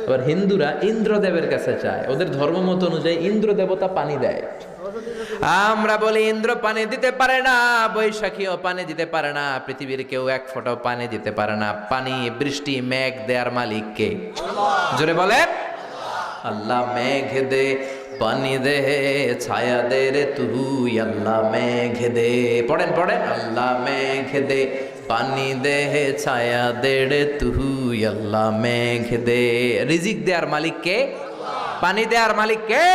আবার হিন্দুরা ইন্দ্রদেবের কাছে চায়, ওদের ধর্মমত অনুযায়ী ইন্দ্র দেবতা পানি দেয়। আমরা বলি ইন্দ্র পানি দিতে পারে না, বৈশাখীও পানি দিতে পারে না, পৃথিবীর কেউ এক ফোঁটাও পানি দিতে পারে না। পানি, বৃষ্টি, মেঘ দেয়ার মালিক কে? জোরে বলেন। আল্লাহ মেঘ দে, পানি দে ছায়া দে রে তুই আল্লাহ মেঘ দে। পড়েন পড়েন, আল্লাহ মেঘ দে পানি দে ছায়া দে রে তুই আল্লাহ মেঘ দে। রিজিক দেয়ার মালিক কে? পানি দেয়ার মালিক কে?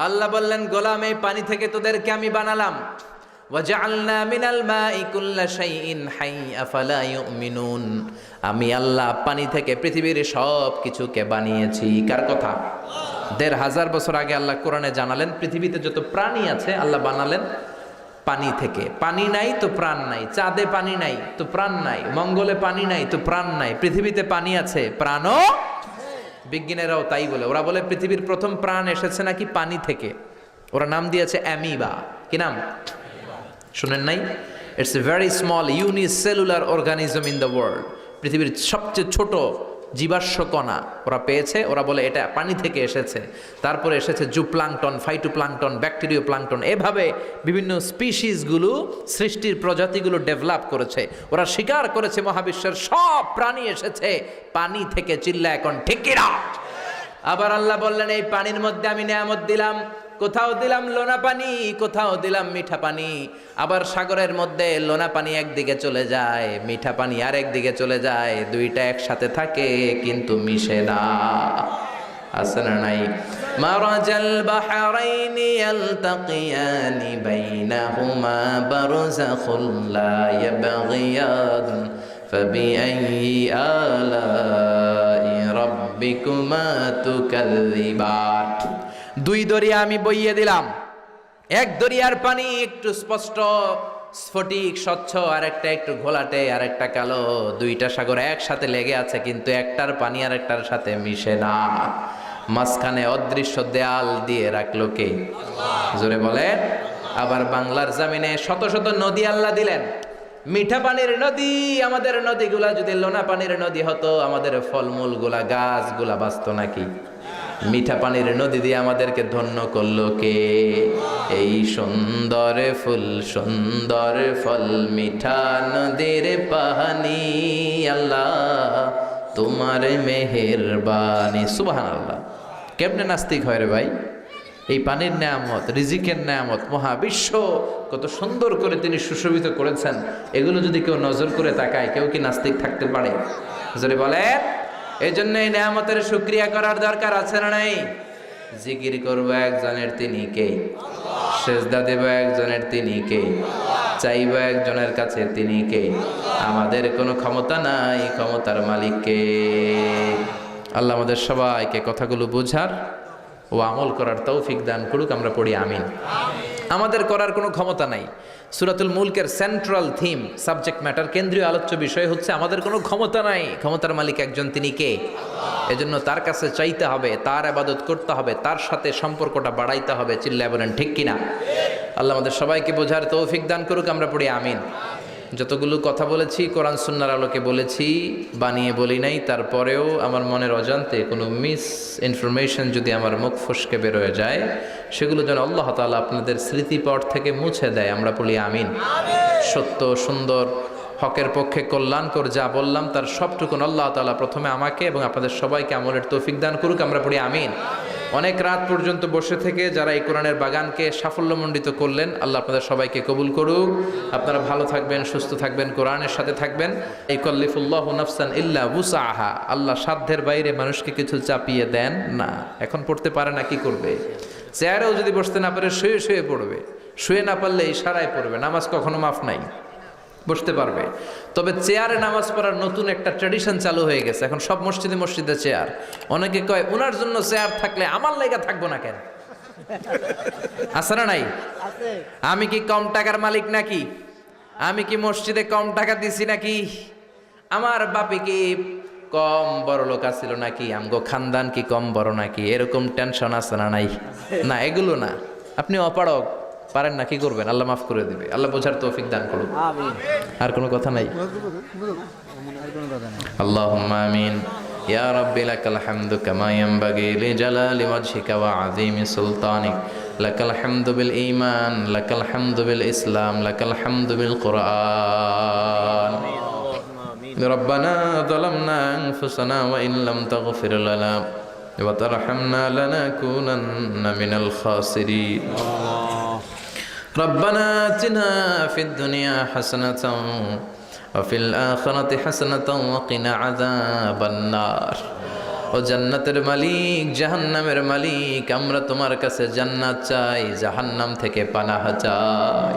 আল্লাহ বললেন গোলাম এই পানি থেকে তোদেরকে আমি বানালাম। ওয়াজআলনা মিনাল মাই কুল্লা শাইইন হাই আফালা ইউমিনুন। আমি আল্লাহ পানি থেকে পৃথিবীর সব কিছুকে বানিয়েছি। কার কথা? ১৫০০ বছর আগে আল্লাহ কোরআনে জানালেন পৃথিবীতে যত প্রাণী আছে আল্লাহ বানালেন পানি থেকে। পানি নাই তো প্রাণ নাই, চাঁদে পানি নাই তো প্রাণ নাই, মঙ্গলে পানি নাই তো প্রাণ নাই, পৃথিবীতে পানি আছে প্রাণও। বিজ্ঞানীরাও তাই বলে, ওরা বলে পৃথিবীর প্রথম প্রাণ এসেছে নাকি পানি থেকে। ওরা নাম দিয়েছে অ্যামিবা। কি নাম শুনেন নাই? It's a very small unicellular organism in the world. পৃথিবীর সবচেয়ে ছোট জীবাশ্ম কণা ওরা পেয়েছে। ওরা বলে এটা পানি থেকে এসেছে। তারপরে এসেছে জুপ্লাঙ্কটন, ফাইটোপ্লাঙ্কটন, ব্যাকটেরিয়া প্লাঙ্কটন, এভাবে বিভিন্ন স্পিসিসগুলো সৃষ্টির প্রজাতিগুলো ডেভেলপ করেছে। ওরা স্বীকার করেছে মহাবিশ্বের সব প্রাণী এসেছে পানি থেকে। চিল্লা এখন ঠিক কিনা? আবার আল্লাহ বললেন এই পানির মধ্যে আমি নিয়ামত দিলাম। কোথাও দিলাম লোনা পানি, কোথাও দিলাম মিঠা পানি। আবার সাগরের মধ্যে লোনা পানি একদিকে চলে যায়, মিঠা পানি আরেক দিকে চলে যায়, দুইটা একসাথে থাকে কিন্তু মিশে না। আছে না নাই? মারাজাল বাহরাইনি ইয়ালতাকিয়ানি বাইনাহুমা বারযাখুল লা ইয়াবগিয়ান ফাবিআইয়ি আলাই রাব্বিকুমা তুকাযযিবান। দুই দরিয়া আমি বইয়ে দিলাম। এক দরিয়ার পানি একটু স্পষ্ট স্ফটিক স্বচ্ছ, আর একটা একটু ঘোলাটে, আর একটা কালো। দুইটা সাগর একসাথে লেগে আছে কিন্তু একটার পানি আর একটার সাথে মিশে না। মাঝখানে অদৃশ্য দেয়াল দিয়ে রাখলো কে? জোরে বলে। আবার বাংলার জমিনে শত শত নদী আল্লাহ দিলেন, মিঠা পানির নদী। আমাদের নদীগুলা যদি লোনা পানির নদী হতো, আমাদের ফলমূল গুলা গাছগুলা বাঁচত নাকি? মিঠা পানির নদী দিয়ে আমাদেরকে ধন্য করলো কে? এই সুন্দর ফুল সুন্দর ফল মিঠা নদীর পানি, আল্লাহ তোমার মেহেরবানি। সুবহানাল্লাহ। কেমনে নাস্তিক হয় রে ভাই? এই পানির নেয়ামত, রিজিকের নেয়ামত, মহাবিশ্ব কত সুন্দর করে তিনি সুশোভিত করেছেন। এগুলো যদি কেউ নজর করে তাকায়, কেউ কি নাস্তিক থাকতে পারে? যদি বলে এই জন্য এই নেয়ামতের শুকরিয়া করার দরকার আছে না নাই? জিকির করব একজনের, তিনি কে? সেজদা দেব একজনের, তিনি কে? চাইব একজনের কাছে, তিনি কে? আমাদের কোনো ক্ষমতা নাই, ক্ষমতার মালিক কে? আল্লাহ আমাদের সবাইকে কথাগুলো বোঝার ও আমল করার তৌফিক দান করুক। আমরা পড়ি আমিন। আমাদের করার কোনো ক্ষমতা নাই। সূরাতুল মুলকের সেন্ট্রাল থিম, সাবজেক্ট ম্যাটার, কেন্দ্রীয় আলোচ্য বিষয় হচ্ছে আমাদের কোনো ক্ষমতা নাই, ক্ষমতার মালিক একজন, তিনি কে? এজন্য তার কাছে চাইতে হবে, তার ইবাদত করতে হবে, তার সাথে সম্পর্কটা বাড়াইতে হবে। চিল্লায় বলেন ঠিক কিনা? আল্লাহ আমাদের সবাইকে বোঝার তৌফিক দান করুক। আমরা পড়ি আমিন। যতগুলো কথা বলেছি কোরআন সুন্নাহর আলোকে বলেছি, বানিয়ে বলি নাই। তারপরেও আমার মনের অজান্তে কোনো মিস ইনফরমেশন যদি আমার মুখ ফসকে বেরোয় যায়, সেগুলো যেন আল্লাহ তাআলা আপনাদের স্মৃতিপট থেকে মুছে দেয়। আমরা বলি আমিন। সত্য, সুন্দর, হকের পক্ষে কল্যাণকর যা বললাম তার সবটুকুন আল্লাহ তাআলা প্রথমে আমাকে এবং আপনাদের সবাইকে আমলের তৌফিক দান করুক। আমরা পড়ি আমিন। অনেক রাত পর্যন্ত বসে থেকে যারা এই কোরআনের বাগানকে সাফল্যমণ্ডিত করলেন, আল্লাহ আপনাদের সবাইকে কবুল করুক। আপনারা ভালো থাকবেন, সুস্থ থাকবেন, কোরআনের সাথে থাকবেন। ইকাল্লিফুল্লাহু নাফসান ইল্লা উসআহা। আল্লাহ সাধ্যের বাইরে মানুষকে কিছু চাপিয়ে দেন না। এখন পড়তে পারে না, কি করবে? চেয়ারেও যদি বসতে না পারে শুয়ে শুয়ে পড়বে, শুয়ে না পারলে ইশারায় পড়বে। নামাজ কখনো মাফ নাই, বসতে পারবে। তবে চেয়ারে নামাজ পড়ার নতুন একটা ট্র্যাডিশন চালু হয়ে গেছে। এখন সব মসজিদে মসজিদে চেয়ার। অনেকে কয় ওনার জন্য চেয়ার থাকলে আমার লাইগা থাকবো না কেন? আছে না নাই? আমি কি কম টাকার মালিক নাকি? আমি কি মসজিদে কম টাকা দিছি নাকি? আমার বাপে কি কম বড় লোক আছিল নাকি? আমগো খানদান কি কম বড় নাকি? এরকম টেনশন আছে না নাই? না, এগুলো না। আপনি অপারক, পারেন না, কি করবেন? আল্লাহ মাফ করে দিবে। আল্লাহ বোঝার তৌফিক দান করুন। আর কোনো কথা নাই? আল্লাহুম্মা আমিন। ইয়া রাব্বি লাকাল হামদু কামা ইয়ানবাগি লিজালালি ওয়াজহিকা ওয়া আযীমি সুলতানিক। লাকাল হামদু বিল ঈমান, লাকাল হামদু বিল ইসলাম, লাকাল হামদু বিল কুরআন। রব্বানা যালামনা আনফুসানা ওয়া ইন লাম তাগফির লানা وترحمنا لنكونن من الخاسرين. ربنا آتنا في الدنيا حسنة وفي الآخرة حسنة وقنا عذاب النار. ও জান্নাতের মালিক, জাহান্নামের মালিক, আমরা তোমার কাছে জান্নাত চাই, জাহান্নাম থেকে পানাহ চাই।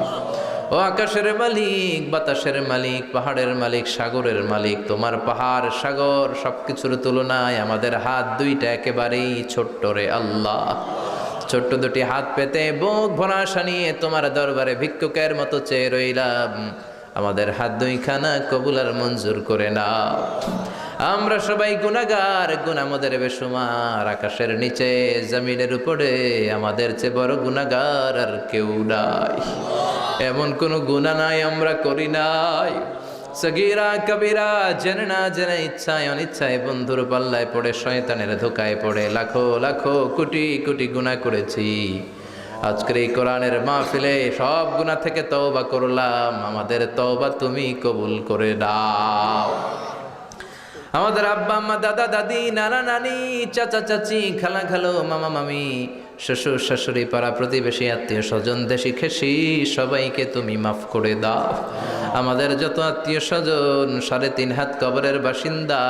ও আকাশের মালিক, বাতাসের মালিক, পাহাড়ের মালিক, সাগরের মালিক, তোমার পাহাড় সাগর সবকিছুর তুলনায় আমাদের হাত দুইটা একেবারেই ছোট্ট রে আল্লাহ। ছোট্ট দুটি হাত পেতে বুক ভরা আশা নিয়ে তোমার দরবারে ভিক্ষুকের মতো চেয়ে রইলাম। আমাদের হাত দুইখানা কবুল আর মঞ্জুর করে নাও। আমরা সবাই গুনাহগার, গুনাহ আমাদের বেশুমার। আকাশের নিচে জমিনের উপরে আমাদের চেয়ে বড় গুনাহগার আর কেউ নাই। এমন কোনো গুনাহ নাই আমরা করি নাই। সগীরা কবিরা, জেনে না জেনে, ইচ্ছায় অনিচ্ছায় বন্ধুর পাল্লায় পড়ে, শয়তানের ধোকায় পড়ে লাখো লাখো কোটি কোটি গুনাহ করেছি। আজকের এই কোরআনের মাহফিলে সব গুনাহ থেকে তওবা করলাম। আমাদের তওবা তুমি কবুল করে দাও। আমাদের আব্বা আম্মা, দাদা দাদি, নানা নানি, চাচা চাচি, খালা খালো, মামা মামি, শ্বশুর শাশুড়ি, পাড়া প্রতিবেশী, আত্মীয় স্বজন, দেশি খেসি, সবাইকে তুমি মাফ করে দাও। আমাদের যত আত্মীয় স্বজন 3.5 হাত কবরের বাসিন্দা,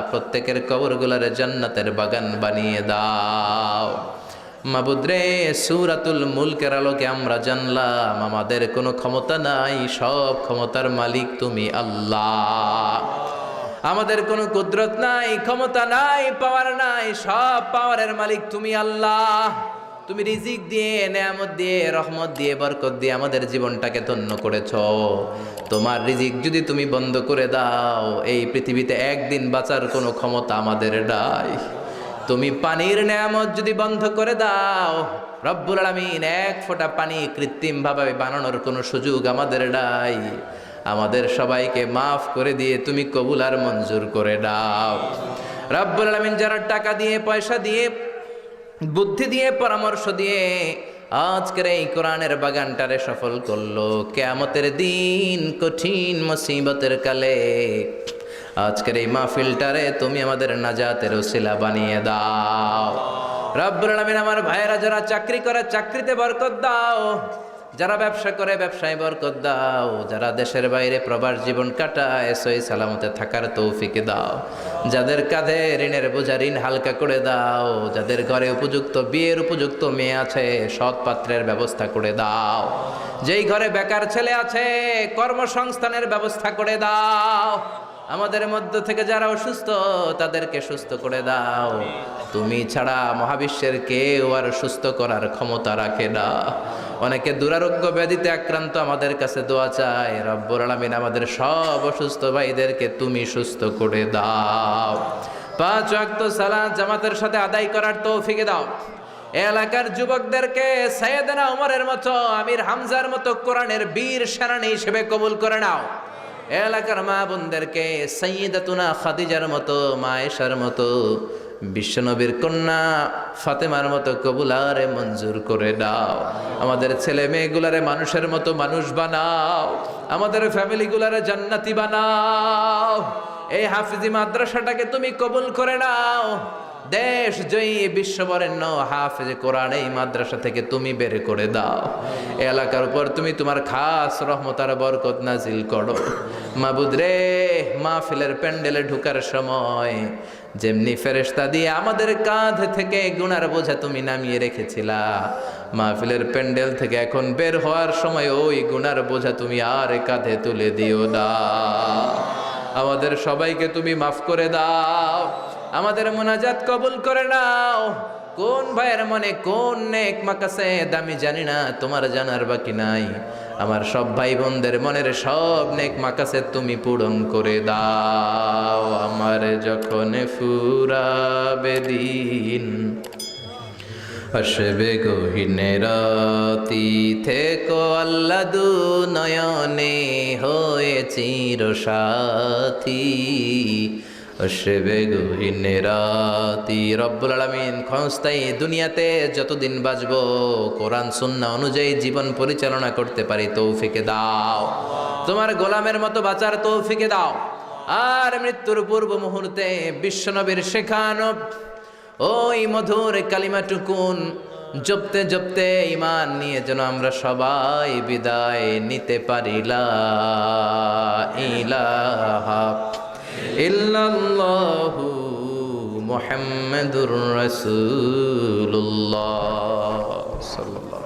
প্রত্যেকের কবরগুলারে জান্নাতের বাগান বানিয়ে দাও। মাবুদ রে, সূরাতুল মুলকের আলোকে আমরা জানলাম আমাদের কোনো ক্ষমতা নাই, সব ক্ষমতার মালিক তুমি আল্লাহ। আমাদের কোনো কুদরত নাই, ক্ষমতা নাই, পাওয়ার নাই, সব পাওয়ারের মালিক তুমি আল্লাহ। তুমি রিজিক দিয়ে, নেয়ামত দিয়ে, রহমত দিয়ে, বরকত দিয়ে আমাদের জীবনটাকে ধন্য করেছো। তোমার রিজিক যদি তুমি বন্ধ করে দাও, এই পৃথিবীতে একদিন বাঁচার কোনো ক্ষমতা আমাদের নাই। তুমি পানির নেয়ামত যদি বন্ধ করে দাও, রব্বুল আলামিন, এক ফোঁটা পানি কৃত্রিমভাবে বানানোর কোনো সুযোগ আমাদের নাই। আমাদের সবাইকে মাফ করে দিয়ে তুমি কবুল আর মঞ্জুর করে দাও। রব্বুল আলামিন, যারা টাকা দিয়ে, পয়সা দিয়ে, বুদ্ধি দিয়ে, পরামর্শ দিয়ে আজকের এই কোরআনের বাগানটারে সফল করলো, কিয়ামতের দিন কঠিন মুসিবতের কালে আজকের এই মাহফিলটারে তুমি আমাদের নাজাতের ওসিলা বানিয়ে দাও। রব্বুল আলামিন, আমার ভাইয়েরা যারা চাকরি করে চাকরিতে বরকত দাও, যারা ব্যবসা করে ব্যবসায় বরকত দাও, যারা দেশের বাইরে প্রবাস জীবন কাটায় সহি সালামতে থাকার তৌফিক দাও। যাদের কাঁধে ঋণের বোঝা, ঋণ হালকা করে দাও। যাদের ঘরে উপযুক্ত বিয়ের উপযুক্ত মেয়ে আছে, সৎ পাত্রের ব্যবস্থা করে দাও। যেই ঘরে বেকার ছেলে আছে, কর্মসংস্থানের ব্যবস্থা করে দাও। আমাদের মধ্য থেকে যারা অসুস্থ তাদেরকে সুস্থ করে দাও। তুমি ছাড়া মহাবিশ্বের কেউ আর সুস্থ করার ক্ষমতা রাখে না। অনেকে দুরারোগ্য ব্যাধিতে আক্রান্ত আমাদের কাছে দোয়া চায়। রব্বুল আলামিন, আমাদের সব অসুস্থ ভাইদেরকে তুমি সুস্থ করে দাও। 5 ওয়াক্ত সালাত জামাতের সাথে আদায় করার তৌফিক দাও। এলাকার যুবকদেরকে সাইয়েদনা ওমরের মতো, আমির হামজার মতো কোরআনের বীর সেনানী হিসেবে কবুল করে নাও। এলাকার মা বোনদেরকে সাইয়্যিদাতুনা খাদিজার মতো, মা আয়েশার মতো, বিশ্বনবীর কন্যা ফাতেমার মতো কবুলারে মঞ্জুর করে দাও। আমাদের ছেলে মেয়েগুলারে মানুষের মতো মানুষ বানাও। আমাদের ফ্যামিলিগুলারে জান্নাতি বানাও। এই হাফিজি মাদ্রাসাটাকে তুমি কবুল করে নাও। দেশ জয়ী বিশ্ববরেণ্য হাফেজ কোরআন এই মাদ্রাসা থেকে তুমি বের করে দাও। এলাকার উপর তুমি তোমার খাস রহমত আর বরকত নাজিল করো। মাবুদ রে, মাহফিলের প্যান্ডেলে ঢুকার সময় যেমনি ফেরেশতা দিয়ে আমাদের কাঁধ থেকে গুনার বোঝা তুমি নামিয়ে রেখেছিলা, মাহফিলের প্যান্ডেল থেকে এখন বের হওয়ার সময় ওই গুনার বোঝা তুমি আর কাঁধে তুলে দিও না। আমাদের সবাইকে তুমি মাফ করে দাও। আমাদের মোনাজাত কবুল করে নাও। কোন ভাইয়ের মনে কোন নেক মাকাসেদ আমি জানি না, তোমার জানার বাকি নাই। আমার সব ভাই বোনদের মনের সব নেক মাকাসেদ তুমি পূরণ করে দাও। আমার যখন ফুরাবে দিন, আসবে গহীনে রাতি, থেকো আল্লাহ দু নয়নে হয়ে চিরসাথী। আসবে গহীনে রাতি। রব্বুল আলামিন, ক্ষণস্থায়ী দুনিয়াতে যতদিন বাঁচবো কোরআন সুন্নাহ অনুযায়ী জীবন পরিচালনা করতে পারি তৌফিকে দাও। তোমার গোলামের মতো বাঁচার তৌফিকে দাও। আর মৃত্যুর পূর্ব মুহূর্তে বিশ্বনবীর শেখানো ওই মধুর কালিমাটুকুন জপতে জপতে ঈমান নিয়ে যেন আমরা সবাই বিদায় নিতে পারি। লা ইলাহা ইল্লাল্লাহু মুহাম্মাদুর রাসূলুল্লাহ সাল্লাল্লাহু